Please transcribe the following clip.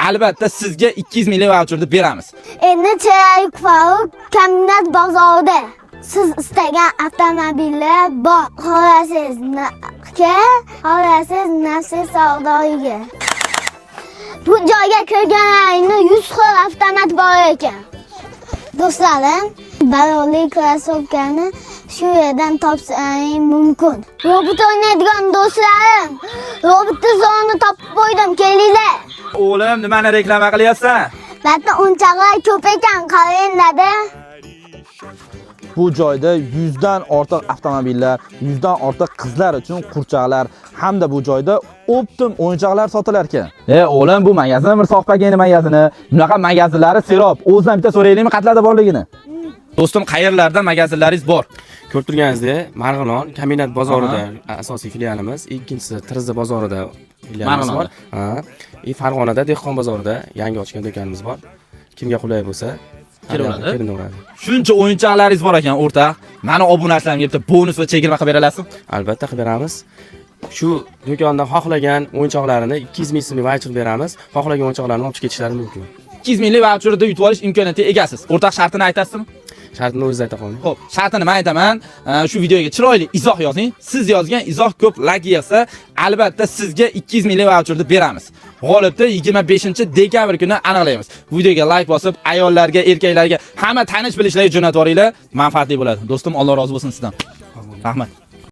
albatta sizga 200 minglik voucherni beramiz. Endi Chiroyli Farruh kombinat bozorida siz istagan avtomobillar bor. Xohlasangiz nafsi savdoyiga. Bu joyga kirganlaringda 100 xil avtomat bor ekan. Do'stlarim, balonli krossovkani shu yerdan topsangiz mumkin. Robot o'ynaydigan do'stlarim, robotni zo'rni topib qo'ydim, kelinglar. O'g'lim, nimani reklama qilyapsan? Batni o'yinchoqlar ko'p ekan, qaranglar-da. Bu joyda 100 dan ortiq avtomobillar, 100 dan ortiq qizlar uchun qurchoqlar hamda bu joyda optim o'yinchoqlar sotilar ekan. O'g'lim, bu magazin Mirsoqpagani magazini. Bunaqa magazinlari serob. O'zdan bitta so'raylikmi qatlarda borligini? Do'stim, qayerlarda magazinlaringiz bor? Ko'rib turganingizdek, Marg'ilon kombinat bozorida asosiy filialimiz, ikkinchisi Tirizda bozorida filialimiz bor. Farg'onada Dehqon bozorida yangi ochgan do'konimiz bor. Kimga qulay bo'lsa, kelaveradi. Shuncha o'yinchoqlaringiz bor ekan, o'rtoq. Mani obunachilarimga bitta bonus va chegirma qilib berasizmi? Albatta qilib beramiz. Shu do'konda xohlagan o'yinchoqlarini 200 ming so'mlik voucher beramiz. Xohlagan o'yinchoqlarni olib ketishlari mumkin. 200 minglik voucherda yutib olish imkoniyatiga egasiz. O'rtoq, shartini aytasizmi? Shartini o'zingiz ayta qoling. Xo'p, shartini men aytaman. Shu videoga chiroyli izoh yozing. Siz yozgan izoh ko'p like yig'sa, albatta sizga 200 minglik voucherni beramiz. G'olibni 25-dekabr kuni aniqlaymiz. Videoga like bosib, ayollarga, erkaklarga, hamma tanish bilishlarga jo'natib yuboringlar. Manfaatli bo'ladi. Do'stim, Alloh rozi bo'lsin sizdan. Rahmat.